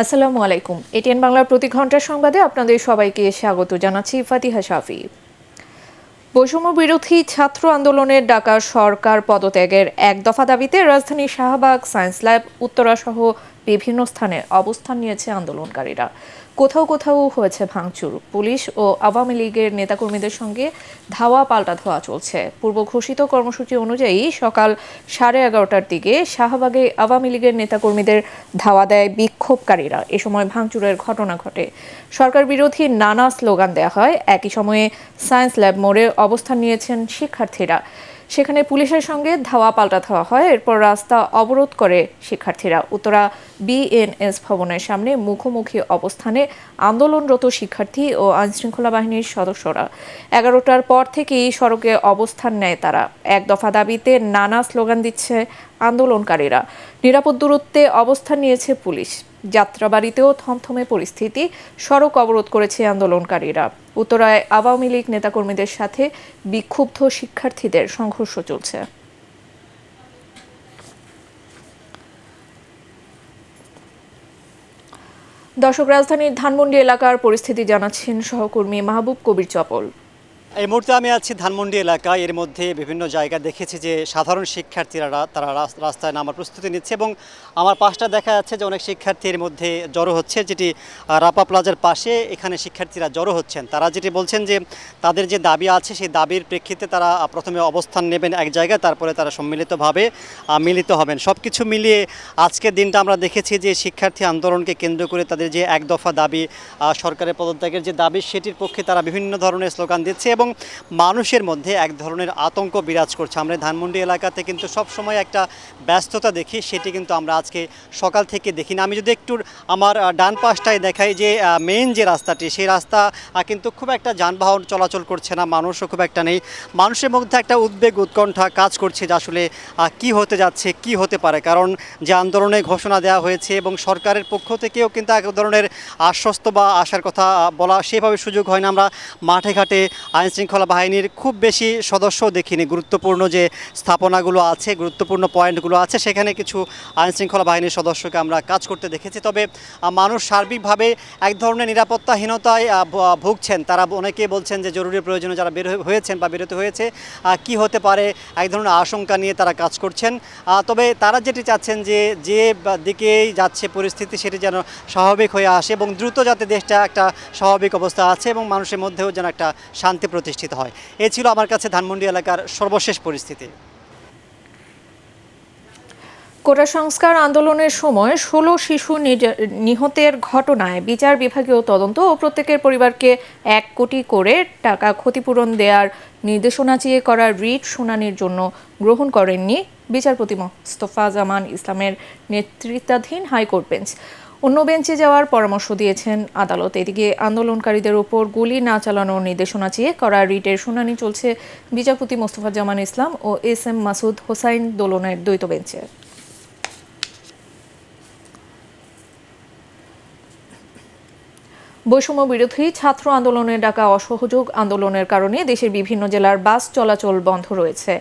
আসসালামু আলাইকুম। এটিএন বাংলার প্রতি ঘন্টার সংবাদে আপনাদের সবাইকে স্বাগত জানাচ্ছি ফাতিহা শাফি। বৈষম্য বিরোধী ছাত্র আন্দোলনের ডাকা সরকার পদত্যাগের এক দফা দাবিতে রাজধানীর শাহবাগ, সায়েন্স ল্যাব, উত্তরা সহ বিভিন্ন স্থানে অবস্থান নিয়েছে আন্দোলনকারীরা। কোথাও কোথাও হয়েছে ভাঙচুর। পুলিশ ও আওয়ামী লীগের নেতাকর্মীদের সঙ্গে ধাওয়া পাল্টা ধাওয়া চলছে। পূর্ব ঘোষিত কর্মসূচি অনুযায়ী সকাল 11:30টার দিকে শাহবাগে আওয়ামী লীগের নেতাকর্মীদের ধাওয়া দেয় বিক্ষোভকারীরা। এ সময় ভাঙচুরের ঘটনা ঘটে। সরকার বিরোধী নানা স্লোগান দেওয়া হয়। একই সময়ে সায়েন্স ল্যাব মোড়ে অবস্থান নিয়েছেন শিক্ষার্থীরা। সেখানে পুলিশের সঙ্গে ধাওয়া পাল্টা ধাওয়া হয়। এরপর রাস্তা অবরোধ করে শিক্ষার্থীরা। উত্তরা বিএনএস ভবনের সামনে মুখোমুখি অবস্থানে আন্দোলনরত শিক্ষার্থী ও আইনশৃঙ্খলা বাহিনীর সদস্যরা। 11টার পর থেকেই সড়কে অবস্থান নেয় তারা। এক দফা দাবিতে নানা স্লোগান দিচ্ছে আন্দোলনকারীরা। নিরাপদ দূরত্বে অবস্থান নিয়েছে পুলিশ। যাত্রাবাড়িতেও থমথমে পরিস্থিতি। সড়ক অবরোধ করেছে আন্দোলনকারীরা। উত্তরায় আওয়ামী লীগ নেতাকর্মীদের সাথে বিক্ষুব্ধ শিক্ষার্থীদের সংঘর্ষ চলছে। দর্শক, রাজধানীর ধানমন্ডি এলাকার পরিস্থিতি জানাচ্ছেন সহকর্মী মাহবুব কবির চপল। এই মুহূর্তে আমি আছি ধানমন্ডি এলাকায়। এর মধ্যে বিভিন্ন জায়গা দেখেছি যে সাধারণ শিক্ষার্থীরা তারা রাস্তায় নামার প্রস্তুতি নিচ্ছে এবং আমার পাশটা দেখা যাচ্ছে যে অনেক শিক্ষার্থী এর মধ্যে জড়ো হচ্ছে, যেটি রাপা প্লাজার পাশে। এখানে শিক্ষার্থীরা জড়ো হচ্ছেন। তারা যেটি বলছেন যে তাদের যে দাবি আছে সেই দাবির প্রেক্ষিতে তারা প্রথমে অবস্থান নেবেন এক জায়গায়, তারপরে তারা সম্মিলিতভাবে মিলিত হবেন। সব কিছু মিলিয়ে আজকের দিনটা আমরা দেখেছি যে শিক্ষার্থী আন্দোলনকে কেন্দ্র করে তাদের যে এক দফা দাবি, সরকারের পদত্যাগের যে দাবি, সেটির পক্ষে তারা বিভিন্ন ধরনের স্লোগান দিচ্ছে এবং মানুষের মধ্যে এক ধরনের আতঙ্ক বিরাজ করছে। আমরা ধানমন্ডি এলাকাতে কিন্তু সব সময় একটা ব্যস্ততা দেখি, সেটি কিন্তু আমরা আজকে সকাল থেকে দেখি না। আমি যদি একটু আমার ডান পাশটায় দেখাই যে মেইন যে রাস্তাটি, সেই রাস্তা কিন্তু খুব একটা যানবাহন চলাচল করছে না, মানুষও খুব একটা নেই। মানুষের মধ্যে একটা উদ্বেগ, উৎকণ্ঠা কাজ করছে যে আসলে কি হতে যাচ্ছে, কি হতে পারে। কারণ যে আন্দোলনে ঘোষণা দেওয়া হয়েছে এবং সরকারের পক্ষ থেকেও কিন্তু এক ধরনের আশ্বস্ত বা আশার কথা বলা সেভাবে সুযোগ হয় না। আমরা মাঠে ঘাটে আইনশৃঙ্খলা বাহিনীর খুব বেশি সদস্য দেখিনি। গুরুত্বপূর্ণ যে স্থাপনাগুলো আছে, গুরুত্বপূর্ণ পয়েন্টগুলো আছে, সেখানে কিছু আইনশৃঙ্খলা বাহিনীর সদস্যকে আমরা কাজ করতে দেখেছি। তবে মানুষ সার্বিকভাবে এক ধরনের নিরাপত্তাহীনতায় ভুগছেন। তারা অনেকে বলছেন যে জরুরি প্রয়োজনে যারা হয়েছেন বা বেরোতে হয়েছে, কি হতে পারে এক ধরনের আশঙ্কা নিয়ে তারা কাজ করছেন। তবে তারা যেটি চাচ্ছেন যে দিকেই যাচ্ছে পরিস্থিতি, সেটি যেন স্বাভাবিক হয়ে আসে এবং দ্রুত যাতে দেশটা একটা স্বাভাবিক অবস্থা আছে এবং মানুষের মধ্যেও যেন একটা শান্তি প্রতিষ্ঠিত হয়। এ ছিল আমার কাছে ধানমন্ডি এলাকার সর্বশেষ পরিস্থিতি। কোটা সংস্কার আন্দোলনের সময় 16 শিশু নিহতের ঘটনায় বিচার বিভাগীয় তদন্ত ও প্রত্যেকের পরিবারকে 1 কোটি করে টাকা ক্ষতিপূরণ দেওয়ার নির্দেশনা চেয়ে করা রিট শুনানির জন্য গ্রহণ করেননি বিচারপতি মোস্তফা জামান ইসলামের নেতৃত্বাধীন হাইকোর্ট বেঞ্চ। অন্য বেঞ্চে যাওয়ার পরামর্শ দিয়েছেন আদালত। এদিকে আন্দোলনকারীদের উপর গুলি না চালানোর নির্দেশনা চেয়ে করা রিটের শুনানি চলছে বিচারপতি মোস্তফা জামান ইসলাম ও এস এম মাসুদ হোসাইন দোলনের দ্বৈত বেঞ্চে। বৈষম্য বিরোধী ছাত্র আন্দোলনের ডাকা অসহযোগ আন্দোলনের কারণে দেশের বিভিন্ন জেলার বাস চলাচল বন্ধ রয়েছে।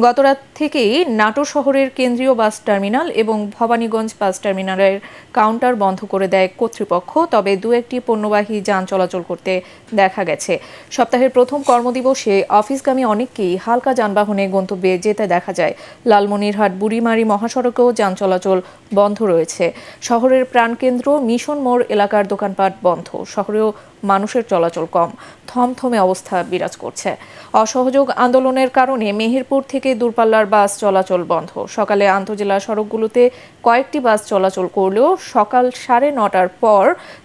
গতরাত থেকেই নাটোর শহরের কেন্দ্রীয় বাস টার্মিনাল এবং ভবানীগঞ্জ বাস টার্মিনালের কাউন্টার বন্ধ করে দেয় কর্তৃপক্ষ। তবে দু একটি পণ্যবাহী যান চলাচল করতে দেখা গেছে। সপ্তাহের প্রথম কর্মদিবসে অফিসগামী অনেককেই হালকা যানবাহনে গন্তব্যে যেতে দেখা যায়। লালমনিরহাট বুড়িমারি মহাসড়কেও যান চলাচল বন্ধ রয়েছে। শহরের প্রাণকেন্দ্র মিশন মোড় এলাকার দোকানপাট বন্ধ। শহরেও মানুষের চলাচল কম। থমথমে অবস্থা বিরাজ করছে। অসহযোগ আন্দোলনের কারণে মেহেরপুর থেকে দূরপাল্লার বাস চলাচল বন্ধ। সকালে আন্তজেলা সড়কগুলোতে কয়েকটি বাস চলাচল করলেও সকাল 9:30টার পর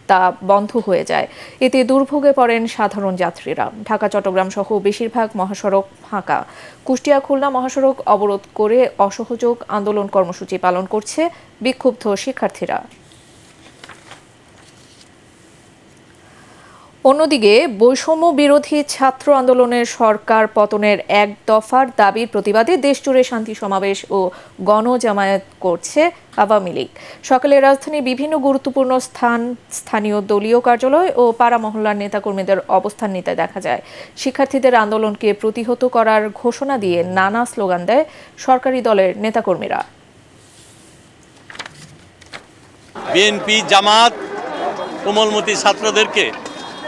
তা বন্ধ হয়ে যায়। এতে দুর্ভোগে পড়েন সাধারণ যাত্রীরা। ঢাকা চট্টগ্রাম সহ বেশিরভাগ মহাসড়ক ফাঁকা। কুষ্টিয়া খুলনা মহাসড়ক অবরোধ করে অসহযোগ আন্দোলন কর্মসূচি পালন করছে বিক্ষুব্ধ শিক্ষার্থীরা। অন্যদিকে বৈষম্য বিরোধী ছাত্র আন্দোলনের সরকার পতনের এক দফার দাবির প্রতিবাদে দেশজুড়ে শান্তি সমাবেশ ও গণজামায়াত করছে আওয়ামী লীগ। সকালে রাজধানীর বিভিন্ন গুরুত্বপূর্ণ স্থানীয় দলীয় কার্যালয় ও পাড়া মহল্লার নেতাকর্মীদের অবস্থান নিতে দেখা যায়। শিক্ষার্থীদের আন্দোলনকে প্রতিহত করার ঘোষণা দিয়ে নানা স্লোগান দেয় সরকারি দলের নেতাকর্মীরা। বিএনপি, জামাত, কোমলমতি ছাত্রদেরকে,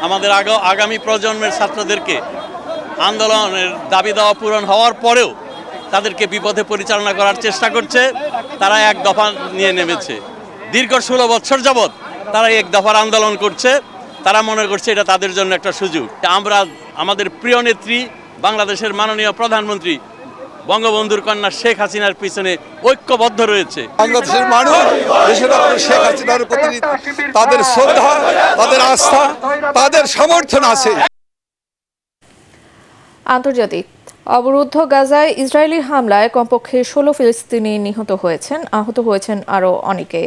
আমাদের আগামী প্রজন্মের ছাত্রদেরকে আন্দোলনের দাবি দেওয়া পূরণ হওয়ার পরেও তাদেরকে বিপথে পরিচালনা করার চেষ্টা করছে। তারা এক দফা নিয়ে নেমেছে। দীর্ঘ 16 বছর যাবৎ তারা এক দফার আন্দোলন করছে। তারা মনে করছে এটা তাদের জন্য একটা সুযোগ। আমরা আমাদের প্রিয় নেত্রী, বাংলাদেশের মাননীয় প্রধানমন্ত্রী বঙ্গবন্ধুর কন্যা শেখ হাসিনার পিছনে ঐক্যবদ্ধ রয়েছে। বাংলাদেশের মানুষ দেশনেত্রী শেখ হাসিনার প্রতি তাদের শ্রদ্ধা, তাদের আস্থা, তাদের সমর্থন আছে। আন্তর্জাতিক অবরুদ্ধ গাজায় ইসরায়েলি হামলায় কমপক্ষে 16 ফিলিস্তিনি নিহত হয়েছেন, আহত হয়েছেন আরও অনেকে।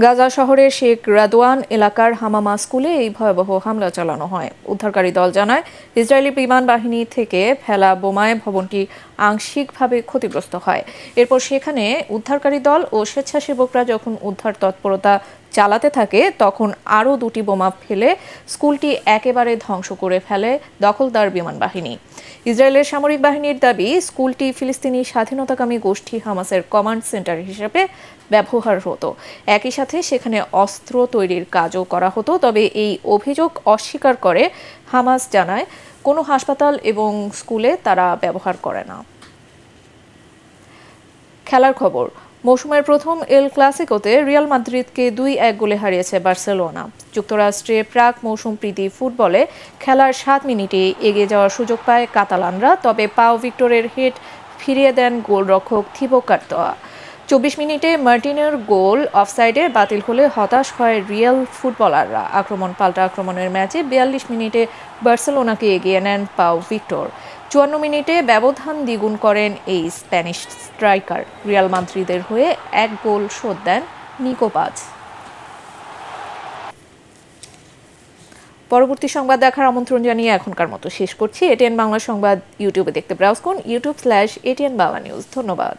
গাজা শহরের শেখ রাদওয়ান এলাকার হামামা স্কুলে এই ভয়াবহ হামলা চালানো হয়। উদ্ধারকারী দল জানায়, ইসরায়েলি বিমান বাহিনী থেকে ফেলা বোমায় ভবনটি আংশিকভাবে ক্ষতিগ্রস্ত হয়। এরপর সেখানে উদ্ধারকারী দল ও স্বেচ্ছাসেবকরা যখন উদ্ধার তৎপরতা চালাতে থাকে, তখন আরও 2টি বোমা ফেলে স্কুলটি একেবারে ধ্বংস করে ফেলে দখলদার বিমান বাহিনী। ইসরায়েলের সামরিক বাহিনীর দাবি, স্কুলটি ফিলিস্তিনি স্বাধীনতাকামী গোষ্ঠী হামাসের কমান্ড সেন্টার হিসেবে ব্যবহার হতো। একই সাথে সেখানে অস্ত্র তৈরির কাজও করা হতো। তবে এই অভিযোগ অস্বীকার করে হামাস জানায়, কোনো হাসপাতাল এবং স্কুলে তারা ব্যবহার করে না। খেলার খবর। মৌসুমের প্রথম এল ক্লাসিকোতে রিয়াল মাদ্রিদকে 2-1 গোলে হারিয়েছে বার্সেলোনা। যুক্তরাষ্ট্রে প্রাক মৌসুম প্রীতি ফুটবলে খেলার 7 মিনিটে এগিয়ে যাওয়ার সুযোগ পায় কাতালানরা। তবে পাও ভিক্টরের হেড ফিরিয়ে দেন গোলরক্ষক থিবো কার্তোয়া। 24 মিনিটে মার্টিনের গোল অফসাইডে বাতিল হলে হতাশ হয় রিয়াল ফুটবলাররা। আক্রমণ পাল্টা আক্রমণের ম্যাচে 42 মিনিটে বার্সেলোনাকে এগিয়ে নেন পাও ভিক্টর। 54 মিনিটে ব্যবধান দ্বিগুণ করেন এই স্প্যানিশ স্ট্রাইকার। রিয়াল মাদ্রিদের হয়ে 1 গোল শোধ দেন নিকো পাজ। পরবর্তী সংবাদ দেখার আমন্ত্রণ জানিয়ে এখনকার মতো শেষ করছি। এটিএন বাংলা সংবাদ ইউটিউবে দেখতে ব্রাউজ করুন, youtube/ATN Bangla News। ধন্যবাদ।